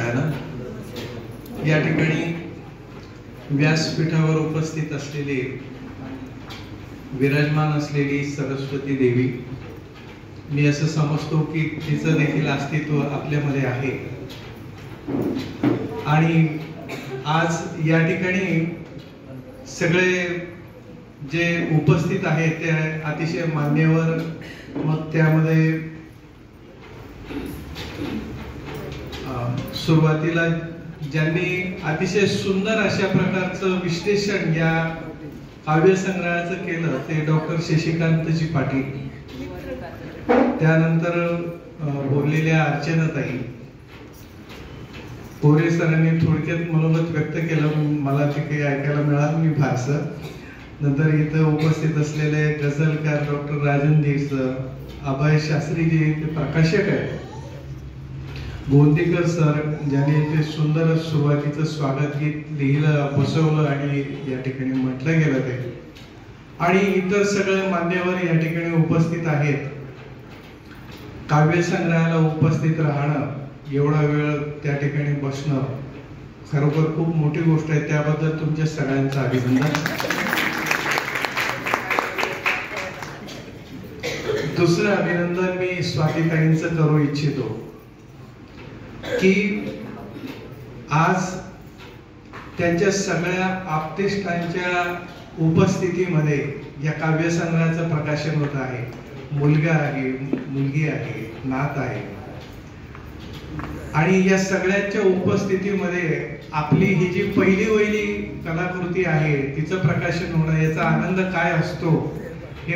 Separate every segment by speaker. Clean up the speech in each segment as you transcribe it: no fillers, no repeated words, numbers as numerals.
Speaker 1: सगळ्यांना. या ठिकाणी व्यासपीठावर उपस्थित असलेले विराजमान असलेली सरस्वती देवी, मी असं समजतो की तिचं देखील अस्तित्व आपल्यामध्ये आहे. आणि आज या ठिकाणी सगळे जे उपस्थित आहेत ते अतिशय मान्यवर, मग त्यामध्ये सुरुवातीला ज्यांनी अतिशय सुंदर अशा प्रकारचं विश्लेषण या काव्यसंग्रहाचं केलं ते डॉक्टर शशिकांतजी पाटील. त्यानंतर बोललेल्या अर्चनाताई कोरे सरांनी थोडक्यात मनोगत व्यक्त केलं, मला ते काही ऐकायला मिळालं नाही फारसं. नंतर इथं उपस्थित असलेले गझलकार डॉक्टर राजन सर, अभय शास्त्री जे ते प्रकाशक आहेत, गोंदीकर सर ज्यांनी ते सुंदर सुरुवातीचं स्वागत गीत लिहिलं, बसवलं आणि या ठिकाणी म्हटलं गेलं ते, आणि इतर सगळे मान्यवर या ठिकाणी उपस्थित आहेत. काव्यसंग्रहाला उपस्थित राहणं, एवढा वेळ त्या ठिकाणी बसणं खरोखर खूप मोठी गोष्ट आहे. त्याबद्दल तुमच्या सगळ्यांचं अभिनंदन. दुसरं अभिनंदन मी स्वातीताईंचं करू इच्छितो की आज त्यांच्या सगळ्या आप्तेष्टांच्या उपस्थितीमध्ये या काव्यसंग्रहाचं प्रकाशन होत आहे. मुलगा आहे, मुलगी आहे, नात आहे, आणि या सगळ्यांच्या उपस्थितीमध्ये आपली ही जी पहिली वहिली कलाकृती आहे तिचं प्रकाशन होणं, याचा आनंद काय असतो हे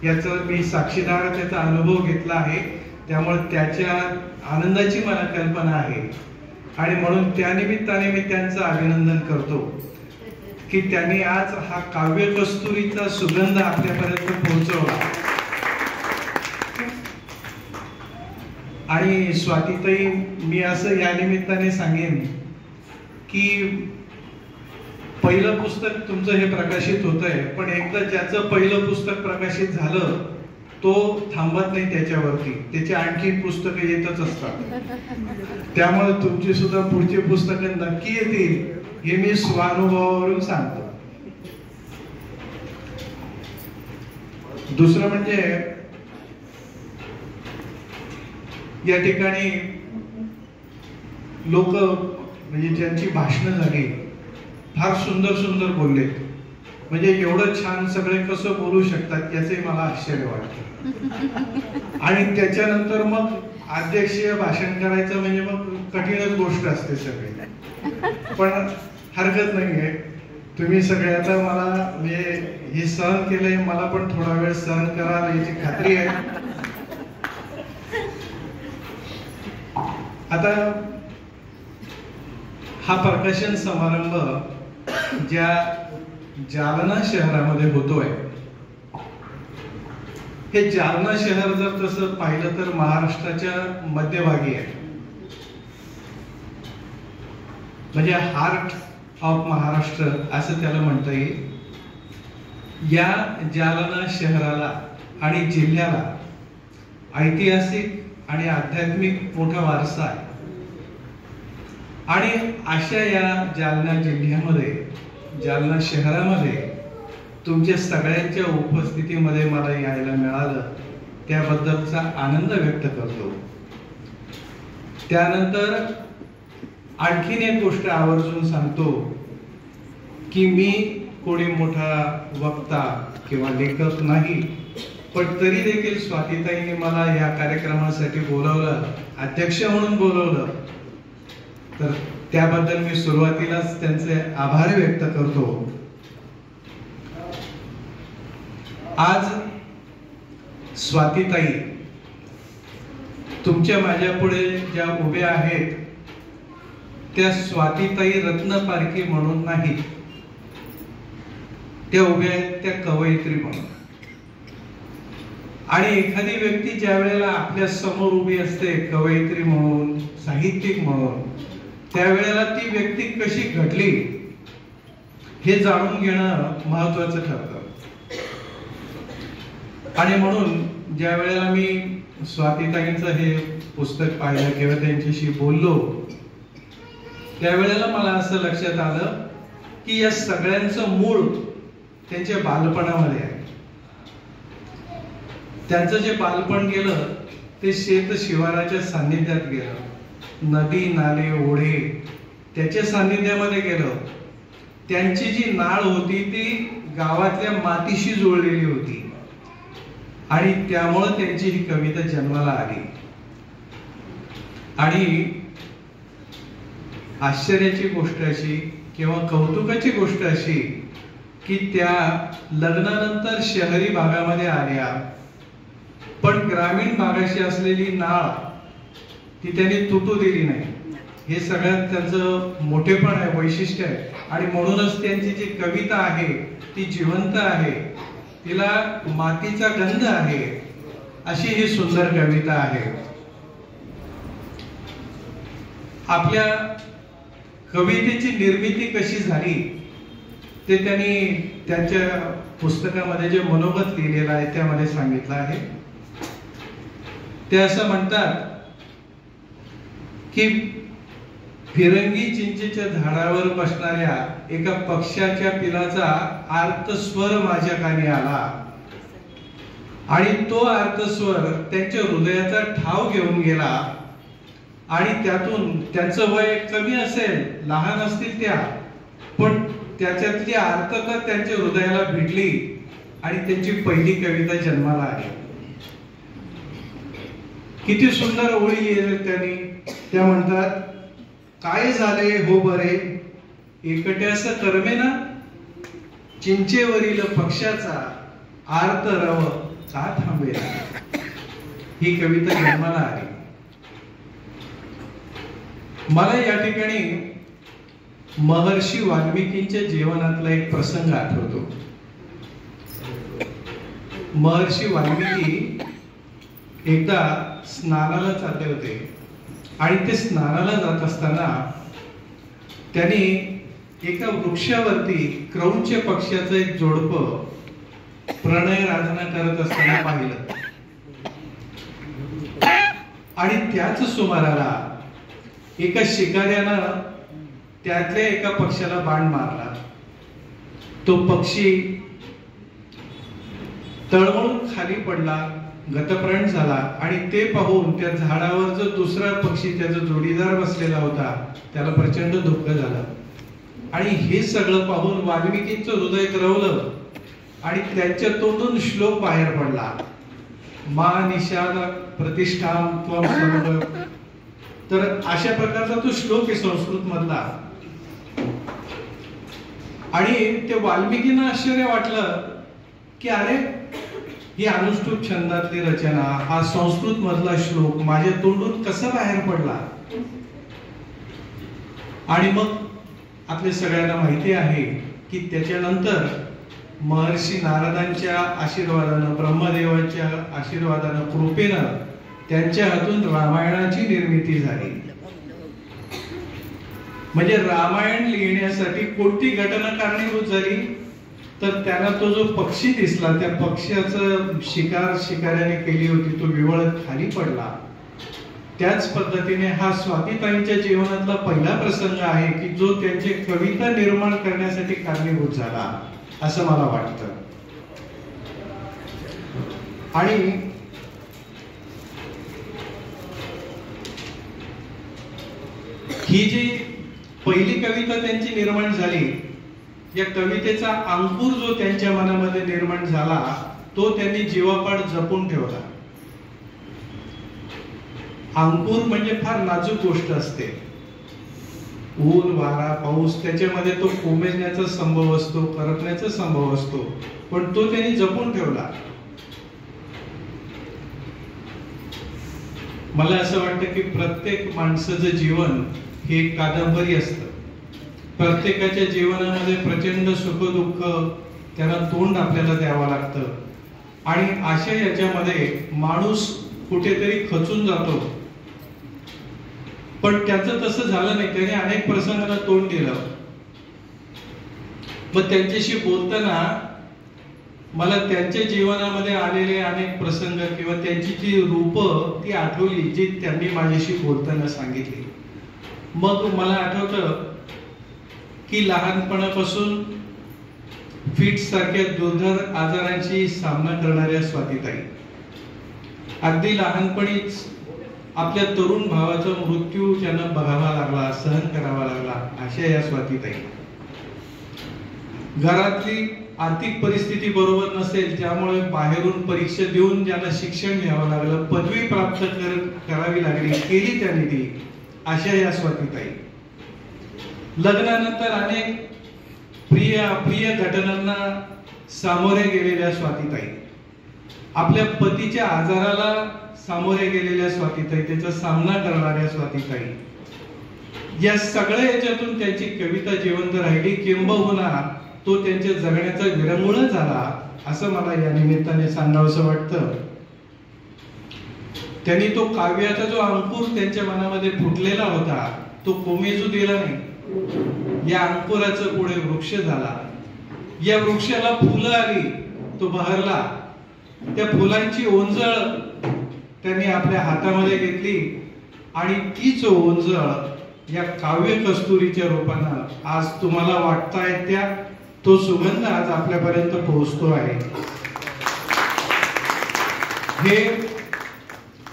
Speaker 1: याचं मी साक्षीदार, त्याचा अनुभव घेतला आहे. त्यामुळे त्याच्या आनंदाची मला कल्पना आहे आणि म्हणून त्यानिमित्ताने मी त्यांचं अभिनंदन करतो की त्यांनी आज हा काव्य कस्तुरीचा सुगंध आपल्यापर्यंत पोहोचवला. आणि स्वातीताई, मी असं या निमित्ताने सांगेन की पहिलं पुस्तक तुमचं हे प्रकाशित होत आहे, पण एकदा ज्याचं पहिलं पुस्तक प्रकाशित झालं तो थांबत नाही त्याच्यावरती, त्याची आणखी पुस्तकं येतच असतात. त्यामुळे तुमची सुद्धा पुढची पुस्तकं नक्की येतील हे मी स्वानुभवावरून सांगतो. दुसरं म्हणजे या ठिकाणी लोक म्हणजे ज्यांची भाषणं झाली फार सुंदर सुंदर बोलले, म्हणजे एवढं छान सगळे कसं बोलू शकतात याचे मला आश्चर्य वाटतं. आणि त्याच्यानंतर मग अध्यक्षीय भाषण करायचं म्हणजे मग कठीणच गोष्ट असते सगळी, पण हरकत नाहीये. तुम्ही सगळे आता मला म्हणजे हे सहन केलंय, मला पण थोडा वेळ सहन कराल याची खात्री आहे. आता हा प्रकाशन समारंभ ज्या जालना शहरामध्ये होतोय, हे जालना शहर जर तसं पाहिलं तर महाराष्ट्राच्या मध्यभागी आहे, म्हणजे हार्ट ऑफ महाराष्ट्र असं त्याला म्हणता येईल. या जालना शहराला आणि जिल्ह्याला ऐतिहासिक आणि आध्यात्मिक मोठा वारसा आहे. आणि अशा या जालना जिल्ह्यामध्ये, जालना शहरामध्ये तुमच्या सगळ्यांच्या उपस्थितीमध्ये मला यायला मिळालं त्याबद्दलचा आनंद व्यक्त करतो. त्यानंतर आणखीन एक गोष्ट आवर्जून सांगतो की मी कोणी मोठा वक्ता किंवा लेखक नाही, पण तरी देखील स्वातीताईंनी मला या कार्यक्रमासाठी बोलावलं, अध्यक्ष म्हणून बोलावलं, तर त्याबद्दल मी सुरुवातीलाच त्यांचे आभार व्यक्त करतो. आज स्वातीताई तुमच्या माझ्या पुढे ज्या उभ्या आहेत त्या स्वातीताई रत्नपारखी म्हणून नाही, त्या उभ्या आहेत त्या कवयित्री म्हणून. आणि एखादी व्यक्ती ज्या वेळेला आपल्या समोर उभी असते कवयित्री म्हणून, साहित्यिक म्हणून, त्यावेळेला ती व्यक्ती कशी घडली हे जाणून घेणं महत्वाचं ठरतं. आणि म्हणून ज्या वेळेला मी स्वातीताईंचं हे पुस्तक पाहिलं किंवा त्यांच्याशी बोललो त्यावेळेला मला असं लक्षात आलं की या सगळ्यांचं मूळ त्यांच्या बालपणामध्ये आहे. त्यांचं जे बालपण गेलं ते शेत शिवाराच्या सान्निध्यात गेलं, नदी नाले ओढे त्याच्या सान्निध्यामध्ये गेलं. त्यांची जी नाळ होती ती गावातल्या मातीशी जोडलेली होती आणि त्यामुळे त्यांची ही कविता जन्माला आली. आणि आश्चर्याची गोष्ट अशी किंवा कौतुकाची गोष्ट अशी की त्या लग्नानंतर शहरी भागामध्ये आल्या, पण ग्रामीण भागाशी असलेली नाळ ती त्यांनी तुटू दिली नाही. हे सगळ्यात त्यांचं मोठेपण आहे, वैशिष्ट्य आहे. आणि म्हणूनच त्यांची जी कविता आहे ती जिवंत आहे, तिला मातीचा गंध आहे, अशी ही सुंदर कविता आहे. आपल्या कवितेची निर्मिती कशी झाली ते त्यांनी त्यांच्या पुस्तकामध्ये जे मनोगत लिहिलेलं आहे त्यामध्ये सांगितलं आहे. ते असं म्हणतात की फिरंगी चिंचेच्या झाडावर बसणाऱ्या एका पक्ष्याच्या पिलाचा आर्तस्वर माझ्या कानी आला आणि तो आर्तस्वर त्यांच्या हृदयाचा ठाव घेऊन गेला आणि त्यातून त्यांचं वय कमी असेल, लहान असतील त्या, पण त्याच्यातली आर्तता त्यांच्या हृदयाला भिडली आणि त्यांची पहिली कविता जन्माला आली. किती सुंदर ओळी लिहिल्या त्यांनी. त्या म्हणतात, काय झाले हो बरे एकट्यास करमेना, चिंचेवरील पक्षाचा आर्त रव का थांबेना. ही कविता जन्माला आली. मला या ठिकाणी महर्षी वाल्मिकींच्या जीवनातला एक प्रसंग आठवतो. महर्षी वाल्मिकी एकदा स्नानाला चालले होते आणि ते स्नानाला जात असताना त्यांनी एका वृक्षावरती क्रौंच पक्ष्याचं एक जोडपं प्रणय राधना करत असताना पाहिलं. आणि त्याच सुमाराला एका शिकाऱ्यानं त्यातल्या एका पक्ष्याला बाण मारला. तो पक्षी तळमळून खाली पडला, गतप्राण झाला. आणि ते पाहून त्या झाडावर जो दुसरा पक्षी त्याचा जोडीदार बसलेला होता त्याला प्रचंड दुःख झालं. आणि हे सगळं पाहून वाल्मिकींचं हृदय द्रवलं आणि त्यांच्या तोंडून श्लोक बाहेर पडला, मा निशाद प्रतिष्ठाम त्वं सर्व. तर अशा प्रकारचा तो श्लोक आहे संस्कृत मधला. आणि ते वाल्मिकींना आश्चर्य वाटलं की अरे, ही अनुष्टुप छंदातली रचना, हा संस्कृत मधला श्लोक माझ्या तोंडून कसा बाहेर पडला. आणि मग आपल्या सगळ्यांना माहिती आहे की त्याच्यानंतर महर्षी नारदांच्या आशीर्वादानं, ब्रह्मदेवाच्या आशीर्वादानं, कृपेनं त्यांच्या हातून रामायणाची निर्मिती झाली. म्हणजे रामायण लिहिण्यासाठी कोणती घटना कारणीभूत झाली तर त्यांना तो जो पक्षी दिसला, त्या पक्ष्याचं शिकार शिकाऱ्याने केली होती, तो विवळत खाली पडला. त्याच पद्धतीने हा स्वातीताईंच्या जीवनातला पहिला प्रसंग आहे की जो त्यांची कविता निर्माण करण्यासाठी कारणीभूत झाला असं मला वाटतं. आणि ही जी पहिली कविता त्यांची निर्माण झाली, या कवितेचा अंकुर जो त्यांच्या मनामध्ये निर्माण झाला तो त्यांनी जीवापाड जपून ठेवला. अंकुर म्हणजे फार नाजूक गोष्ट असते. ऊन, वारा, पाऊस त्याच्यामध्ये तो कोमेजण्याचा संभव असतो, करपण्याचा संभव असतो, पण तो त्यांनी जपून ठेवला. मला असं वाटतं की प्रत्येक माणसाचं जीवन हे एक कादंबरी असतं. प्रत्येकाच्या जीवनामध्ये प्रचंड सुख दुःख त्यांना तोंड आपल्याला द्यावं लागतं. आणि अशा याच्यामध्ये माणूस कुठेतरी खचून जातो, पण त्याचं तसं झालं नाही. त्याने अनेक प्रसंगांना तोंड दिलं. मग त्यांच्याशी बोलताना मला त्यांच्या जीवनामध्ये आलेले अनेक प्रसंग किंवा त्यांची जी रूप ती आठवली जी त्यांनी माझ्याशी बोलताना सांगितली. मग मला आठवतं की लहानपणापासून फिट्स सारख्या दुर्धर आजारांची सामना करणाऱ्या स्वातीताई अगदी लहानपणीच आपल्या तरुण भावाचा मृत्यू ज्यांना बघावा लागला, सहन करावा लागला, अशा या स्वातीताई. घरातली आर्थिक परिस्थिती बरोबर नसेल त्यामुळे बाहेरून परीक्षा देऊन ज्यांना शिक्षण घ्यावं लागलं, पदवी प्राप्त करावी लागली, केली त्यांनी ती, अशा या स्वातीताई. लग्नानंतर अनेक प्रिय अप्रिय घटनांना सामोरे गेलेल्या स्वातीताई, आपल्या पतीच्या आजाराला सामोरे गेलेल्या स्वातीताई, त्याचा सामना करणाऱ्या स्वातीताई, या सगळ्या याच्यातून त्यांची कविता जिवंत राहिली, किंबहुना तो त्यांच्या जगण्याचा विरंगुळ झाला, असं मला या निमित्ताने सांगावंसं वाटतं. त्यांनी तो काव्याचा जो अंकुर त्यांच्या मनामध्ये फुटलेला होता तो कोमेजू दिला नाही. या अंकुराचं पुढे वृक्ष झाला, या वृक्षाला फुलं आली, तो बहरला. त्या फुलांची ओंजळ त्यांनी आपल्या हातामध्ये घेतली आणि तीच ओंजळ या काव्य कस्तुरीच्या रूपानं आज तुम्हाला वाटताय त्या तो सुगंध आज आपल्यापर्यंत पोहोचतो आहे. हे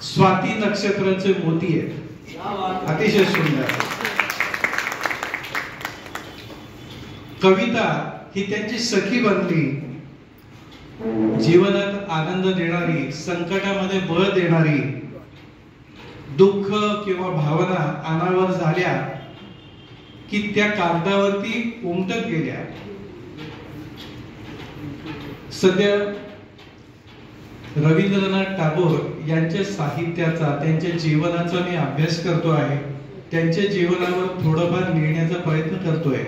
Speaker 1: स्वाती नक्षत्राचे मोती आहेत, अतिशय सुंदर. कविता ही त्यांची सखी बनली, जीवनात आनंद देणारी, संकटामध्ये बळ देणारी. दुःख किंवा भावना अनावर झाल्या की त्या कागदावरती उमटत गेल्या. सध्या रवींद्रनाथ टागोर यांच्या साहित्याचा, त्यांच्या जीवनाचा मी अभ्यास करतो आहे, त्यांच्या जीवनावर थोडंफार लिहिण्याचा प्रयत्न करतोय.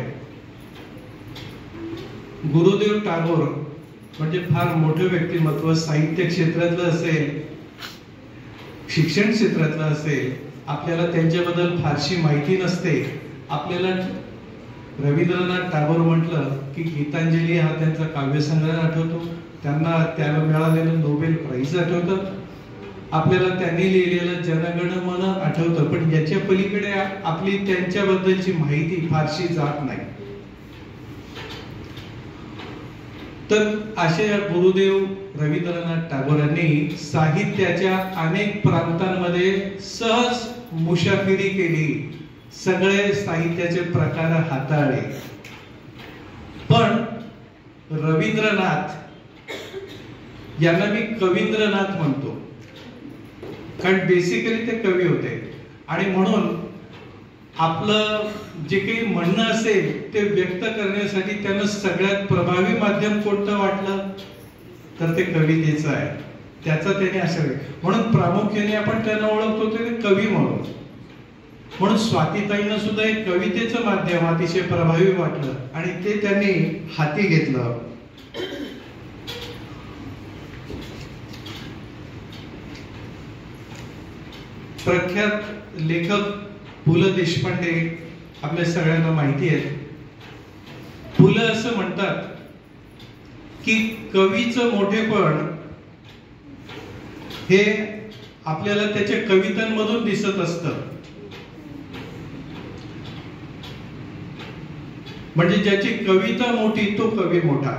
Speaker 1: गुरुदेव टागोर म्हणजे फार मोठं व्यक्तिमत्व, साहित्य क्षेत्रातलं असेल, शिक्षण क्षेत्रातलं असेल, आपल्याला त्यांच्याबद्दल फारशी माहिती नसते. आपल्याला रवींद्रनाथ टागोर म्हटलं की गीतांजली हा त्यांचा काव्यसंग्रह आठवतो, त्यांना त्याला मिळालेलं नोबेल प्राइज आठवतं, आपल्याला त्यांनी लिहिलेलं जनगण मन आठवतं. पण याच्या पलीकडे आपली त्यांच्याबद्दलची माहिती फारशी जात नाही. तर अशा गुरुदेव रवींद्रनाथ टागोरांनी साहित्याच्या अनेक प्रांतांमध्ये सहज मुसाफिरी केली, सगळे साहित्याचे प्रकार हाताळले. पण रवींद्रनाथ यांना मी कवींद्रनाथ म्हणतो, कारण बेसिकली ते कवी होते. आणि म्हणून आपलं जे काही म्हणणं असेल ते व्यक्त करण्यासाठी त्यांना सगळ्यात प्रभावी माध्यम कोणतं वाटलं तर ते कवितेचं आहे. त्याचा त्याने असं, म्हणून प्रामुख्याने आपण त्यांना ओळखतो ते कवी म्हणून. म्हणून स्वातीताईंना सुद्धा एक कवितेचं माध्यम अतिशय प्रभावी वाटलं आणि ते त्यांनी हाती घेतलं. प्रख्यात लेखक पु ल देशपांडे आपल्या सगळ्यांना माहिती आहे. पु ल असं म्हणतात की कवीचं मोठेपण हे आपल्याला त्याच्या कवितांमधून दिसत असतं. म्हणजे ज्याची कविता मोठी तो कवी मोठा.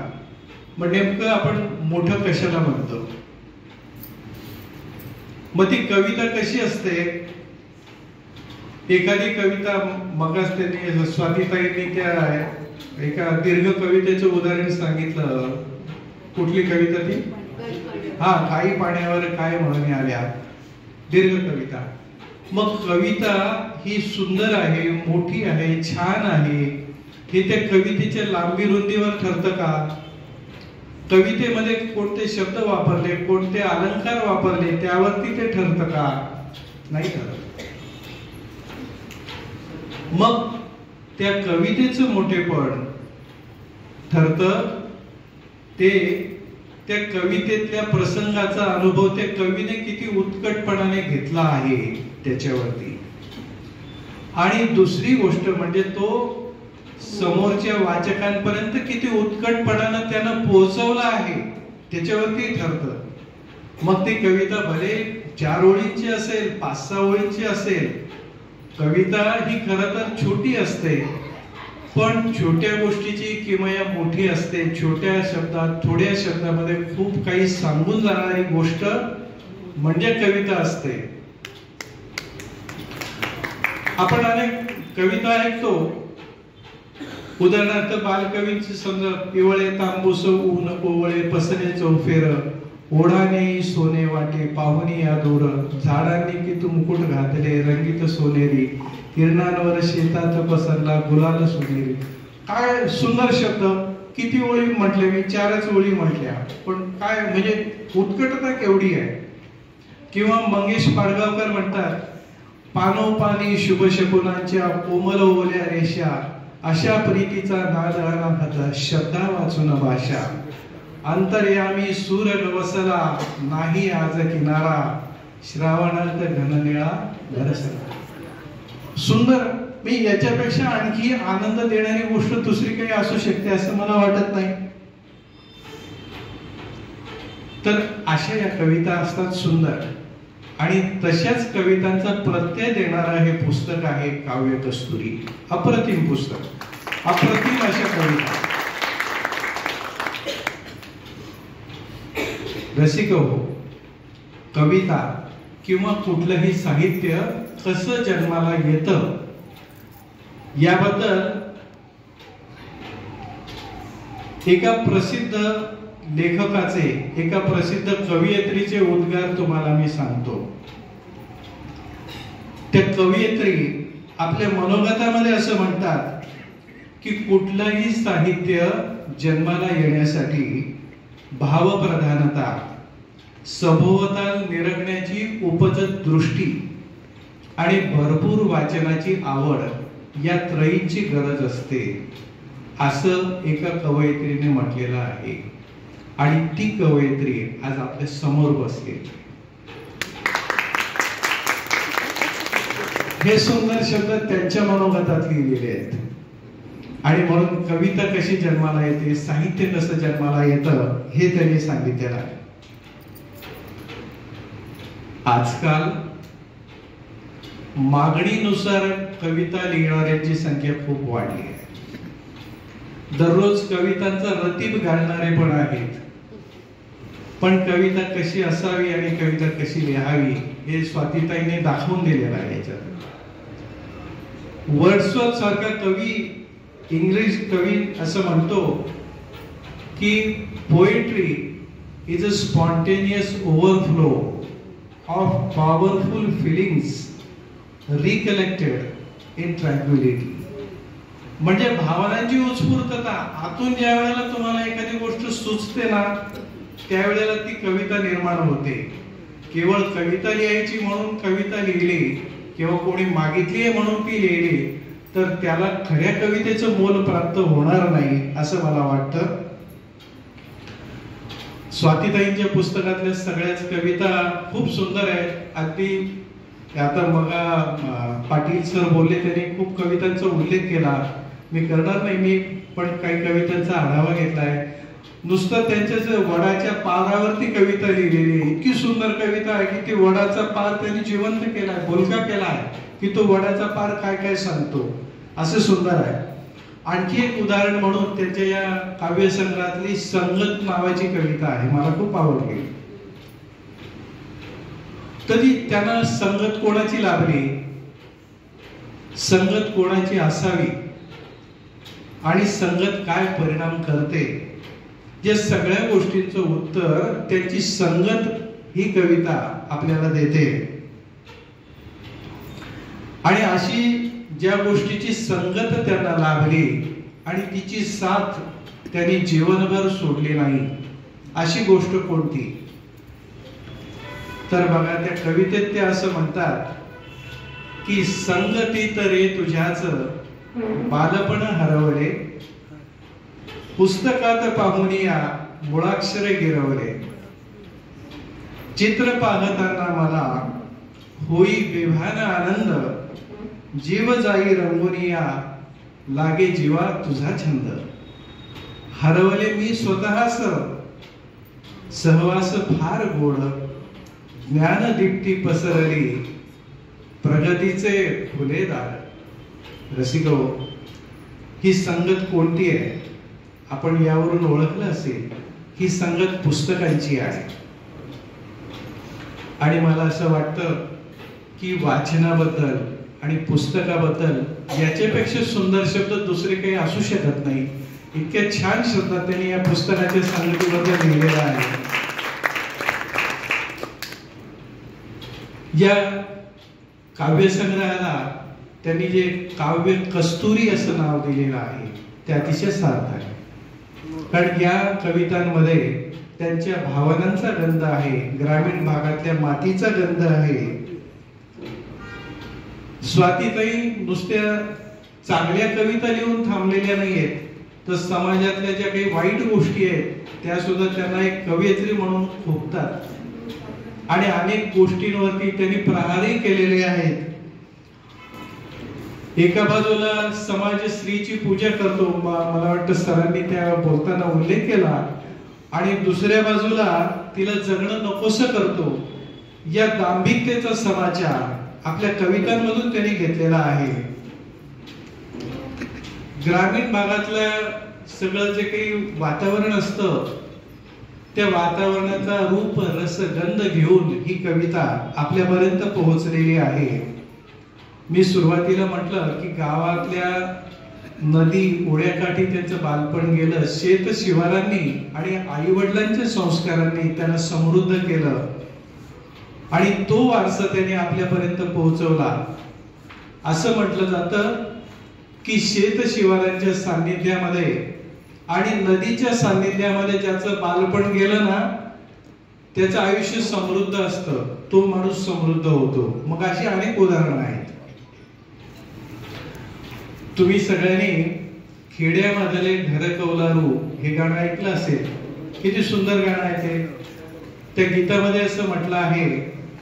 Speaker 1: मग नेमकं आपण मोठं कशाला म्हणतो? मग ती कविता कशी असते? एखादी कविता, मगच त्यांनी स्वातीताईंनी त्या एका दीर्घ कवितेचं उदाहरण सांगितलं. कुठली कविता ती? हा, काही पाण्यावर काय म्हणून आल्या, दीर्घ कविता. मग कविता ही सुंदर आहे, मोठी आहे, छान आहे, हे त्या कवितेच्या लांबी रुंदीवर ठरतं का? कवितेमध्ये कोणते शब्द वापरले, कोणते अलंकार वापरले, त्यावरती ते ठरतं का? नाही ठरत. मग त्या कवितेचं मोठेपण ठरतं ते त्या कवितेतल्या प्रसंगाचा अनुभव त्या कवीने किती उत्कटपणाने घेतला आहे त्याच्यावरती. आणि दुसरी गोष्ट म्हणजे तो समोरच्या वाचकांपर्यंत किती उत्कटपणाने त्यानं पोहोचवला आहे त्याच्यावरती ठरतं. मग ती कविता भले 4 ओळींची असेल, 5-6 ओळींची असेल, कविता ही खरं तर छोटी असते, पण छोट्या गोष्टीची किमया मोठी असते. छोट्या शब्दात, थोड्या शब्दामध्ये खूप काही सांगून जाणारी गोष्ट म्हणजे कविता असते. आपण अनेक कविता ऐकतो, उदाहरणार्थ बालकवींची समजा, पिवळे तांबूस ऊन ओवळे पसरे चौफेर, ओढाने सोने वाटे पाहुणी या दूर, झाडांनी की तू मुकुट घातले रंगीत सोनेरी, किरणांवर शेतात पसरला गुलाल सुनेरी. काय सुंदर शब्द, किती ओळी म्हटले मी, 4च ओळी म्हटल्या, पण काय म्हणजे उत्कटता केवढी आहे. किंवा मंगेश पाडगावकर म्हणतात, पानोपानी शुभ शकुनांच्या कोमल ओल्या रेषा, अशा प्रीतीचा नाद आला शब्दा वाचून भाषा, अंतर्यामी सूर नवसला नाही आज किनारा, श्रावणात घननिळा बरसला. सुंदर. मी याच्यापेक्षा आणखी आनंद देणारी गोष्ट दुसरी काही असू शकते असं मला वाटत नाही. तर अशा या कविता असतात सुंदर, आणि तशाच कवितांचा प्रत्यय देणारा हे पुस्तक आहे काव्य कस्तुरी. अप्रतिम पुस्तक, अप्रतिम अशा कविता. रसिक हो, कविता किंवा कुठलंही साहित्य कसं जन्माला येतं याबद्दल एका प्रसिद्ध लेखकाचे, एका प्रसिद्ध कवयित्रीचे उद्गार तुम्हाला मी सांगतो. त्या कवयित्री आपल्या मनोगतामध्ये असं म्हणतात की कुठलंही साहित्य जन्माला येण्यासाठी भावप्रधानता, सभोवताल निरगण्याची उपजत दृष्टी आणि भरपूर वाचनाची आवड या त्रयींची गरज असते, असं एका कवयित्रीने म्हटलेलं आहे. आणि ती कवयित्री आज आपल्या समोर बसली. हे सुंदर शब्द त्यांच्या मनोगतात लिहिलेले आहेत. आणि म्हणून कविता कशी जन्माला येते, साहित्य कसं जन्माला येतं हे त्यांनी सांगितलेलं आहे. आजकाल मागणीनुसार कविता लिहिणाऱ्यांची संख्या खूप वाढली आहे. दररोज कवितांचा रतीब घालणारे पण आहेत, पण कविता कशी असावी आणि कविता कशी लिहावी हे स्वातीताईने दाखवून दिलेलं आहे. याच्यात वर्ड्सवर्थ सारखा कवी, इंग्लिश कवी असं म्हणतो की poetry is a spontaneous overflow of powerful feelings recollected in tranquillity. म्हणजे भावनांची उत्स्फूर्तता, आतून ज्या वेळेला तुम्हाला एखादी गोष्ट सुचते ना त्यावेळेला ती कविता निर्माण होते. केवळ कविता लिहायची म्हणून कविता लिहिली किंवा कोणी मागितली आहे म्हणून ती लिहिली तर त्याला खऱ्या कवितेचं मोल प्राप्त होणार नाही असं मला वाटतं. स्वातीताईंच्या पुस्तकातल्या सगळ्याच कविता खूप सुंदर आहेत. अगदी आता मग पाटील सर बोलले, त्यांनी खूप कवितांचा उल्लेख केला, मी करणार नाही, मी पण काही कवितांचा आढावा घेतलाय. नुसतं त्यांच्याच वडाच्या पारावरती कविता लिहिलेली आहे. इतकी सुंदर कविता आहे की ती वडाचा पार त्यांनी जिवंत केलाय, बोलका केलाय की तो वडाचा पार काय काय सांगतो, असं सुंदर आहे. आणखी एक उदाहरण म्हणून त्यांच्या या काव्यसंग्रहातली संगत नावाची कविता आहे, मला खूप आवडली. तरी त्यांना संगत कोणाची लाभली, संगत कोणाची असावी आणि संगत काय परिणाम करते, या सगळ्या गोष्टींचं उत्तर त्यांची संगत ही कविता आपल्याला देते. आणि अशी ज्या गोष्टीची संगत त्यांना लाभली आणि तिची साथ त्यांनी जीवनभर सोडली नाही, अशी गोष्ट कोणती? तर बघा, त्या कवितेत ते असं म्हणतात की संगतीत रे तुझ्याच बालपण हरवले, पुस्तकात पाहुनिया मुळाक्षरे गिरवले, चित्र पाहताना मला होई बेभान आनंद, जीव जाई रंगुनिया लागे जीवा तुझा छंद, हरवले मी स्वतःच सहवास फार गोड, ज्ञान दीप्ती पसरली प्रगतीचे फुलेदार रसिको, ही संगत कोणती आहे आपण यावरून ओळखलं असेल. ही संगत पुस्तकांची आहे. आणि मला असं वाटतं की वाचनाबद्दल आणि पुस्तकाबद्दल याच्यापेक्षा सुंदर शब्द दुसरे काही असू शकत नाही. इतक्या छान शब्दात त्यांनी या पुस्तकाच्या संगतीबद्दल लिहिलेलं आहे. या काव्यसंग्रहाला त्यांनी जे काव्य कस्तुरी असं नाव दिलेलं आहे ते अतिशय सार्थ आहे. कारण या कवितांमध्ये त्यांच्या भावनांचा गंध आहे, ग्रामीण भागातल्या मातीचा गंध आहे. स्वातीताई नुसत्या चांगल्या कविता लिहून थांबलेल्या नाहीयेत, तर समाजातल्या ज्या काही वाईट गोष्टी आहेत त्या सुद्धा त्यांना एक कवयित्री म्हणून खोपतात. आणि अनेक गोष्टींवरती त्यांनी प्रहारही केलेले आहेत. एका बाजूला समाज स्त्रीची पूजा करतो, मला वाटतं सरांनी त्या बोलताना उल्लेख केला, आणि दुसऱ्या बाजूला तिला जगणं नकोसं करतो. या दांभिकतेचा समाचार आपल्या कवितांमधून त्यांनी घेतलेला आहे. ग्रामीण भागातलं सगळं जे काही वातावरण असतं त्या वातावरणाचा रूप रस गंध घेऊन ही कविता आपल्यापर्यंत पोहोचलेली आहे. मी सुरुवातीला म्हटलं की गावातल्या नदी ओढ्याकाठी त्यांचं बालपण गेलं. शेत शिवारांनी आणि आई वडिलांच्या संस्कारांनी त्यांना समृद्ध केलं आणि तो वारसा त्यांनी आपल्यापर्यंत पोहोचवला. असं म्हटलं जातं की शेत शिवारांच्या सान्निध्यामध्ये आणि नदीच्या सान्निध्यामध्ये ज्याचं बालपण गेलं ना त्याचं आयुष्य समृद्ध असतं, तो माणूस समृद्ध होतो. मग अशी अनेक उदाहरणं आहेत. तुम्ही सगळ्यांनी खेड्यामधले घर कौलारू हे गाणं ऐकलं असेल. किती सुंदर गाणं आहे ते. त्या गीतामध्ये असं म्हटलं आहे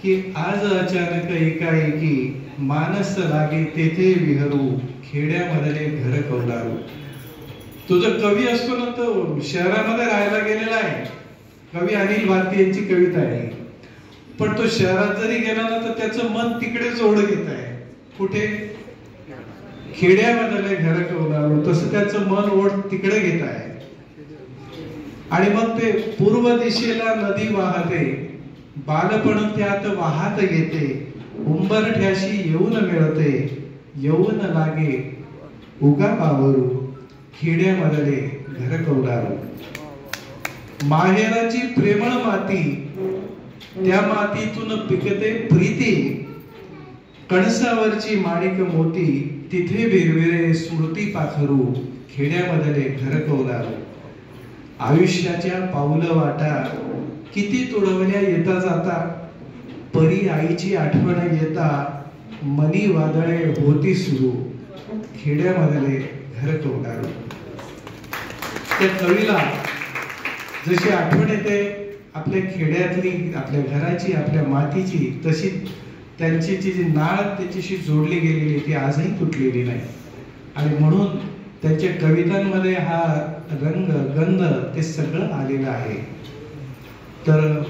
Speaker 1: की आज अचानक एकाएकी मानस लागे तेथे विहरू खेड्यामधले घर कौलारू. तो जो कवी असतो ना तो शहरामध्ये राहायला गेलेला आहे. कवी अनिल भारती यांची कविता आहे. पण तो शहरात जरी गेला ना तर त्याचं मन तिकडे जोड घेत आहे. कुठे? खेड्यामधले घर कौलारू. तसं त्याचं मन ओढ तिकडे घेत आहे. आणि मग ते पूर्व दिशेला नदी वाहते, बालपण त्यात वाहत येते, उंबरठ्याशी येऊन मिळते, येऊन लागे उगा पावरू खेड्यामधले घर कौलारू. माहेराची प्रेमळ माती, त्या मातीतून पिकते प्रीती, कणसावरची माणिक मोती, तिथे विरविरे स्मृती पाखरू खेड्यामधले घर कौलारू. आयुष्याच्या पाऊलं वाटा किती तुडवल्या येता जाता, परी आईची आठवण येता, मनी वादळे होती सुरू खेड्यामधले घर कौलारू. त्या कवीला जशी आठवण येते आपल्या खेड्यातली, आपल्या घराची, आपल्या मातीची, तशी त्यांची जी नाळ त्याच्याशी जोडली गेलेली ती आजही तुटलेली नाही. आणि म्हणून त्यांच्या कवितांमध्ये हा रंग गंध ते सगळं आलेलं आहे. तर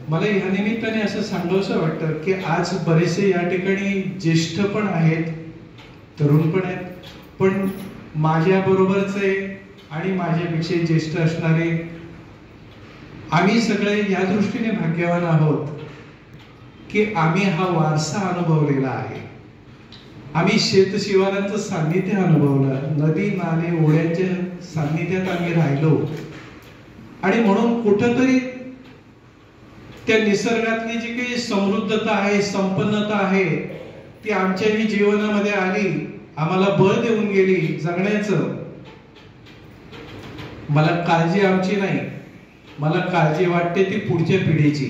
Speaker 1: मला ह्या निमित्ताने असं सांगावंसं वाटतं की आज बरेचसे या ठिकाणी ज्येष्ठ पण आहेत, तरुण पण आहेत, पण माझ्या बरोबरचे आणि माझ्यापेक्षा ज्येष्ठ असणारे आम्ही सगळे या दृष्टीने भाग्यवान आहोत की आम्ही हा वारसा अनुभवलेला आहे. आम्ही शेत शिवारांचं सान्निध्य अनुभवलं, नदी नाले ओढ्यांच्या सान्निध्यात आम्ही राहिलो. आणि म्हणून कुठंतरी त्या निसर्गातली जी काही समृद्धता आहे, संपन्नता आहे, ती आमच्याही जीवनामध्ये आली, आम्हाला बळ देऊन गेली जगण्याचं. मला काळजी आमची नाही, मला काळजी वाटते ती पुढच्या पिढीची,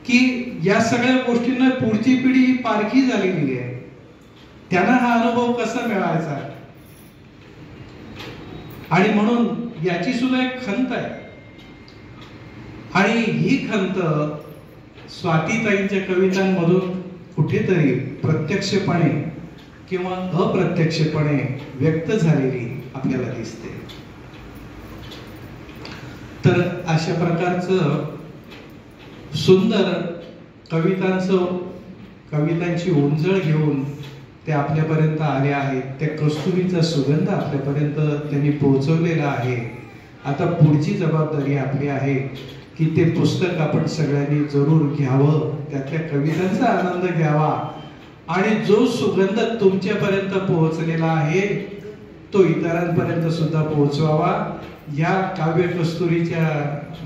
Speaker 1: की या सगळ्या गोष्टींना पुढची पिढी ही पारखी झालेली आहे. त्यांना हा अनुभव कसा मिळायचा. आणि म्हणून याची सुद्धा एक खंत आहे. आणि ही खंत स्वातीताईंच्या कवितांमधून कुठेतरी प्रत्यक्षपणे किंवा अप्रत्यक्षपणे व्यक्त झालेली आपल्याला दिसते. तर अशा प्रकारचं सुंदर कवितांची ओंजळ घेऊन ते आपल्यापर्यंत आले आहेत. त्या कस्तुरीचा सुगंध आपल्यापर्यंत त्यांनी पोहोचवलेला आहे. आता पुढची जबाबदारी आपली आहे की ते पुस्तक आपण सगळ्यांनी जरूर घ्यावं, त्यातल्या कवितांचा आनंद घ्यावा आणि जो सुगंध तुमच्यापर्यंत पोहोचलेला आहे तो इतरांपर्यंत सुद्धा पोहोचवावा. या काव्य कस्तुरीच्या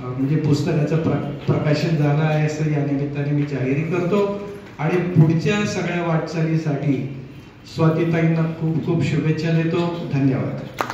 Speaker 1: म्हणजे पुस्तकाचं प्रकाशन झालं आहे असं या निमित्ताने मी जाहीर करतो आणि पुढच्या सगळ्या वाटचालीसाठी स्वातीताईंना खूप खूप शुभेच्छा देतो. धन्यवाद.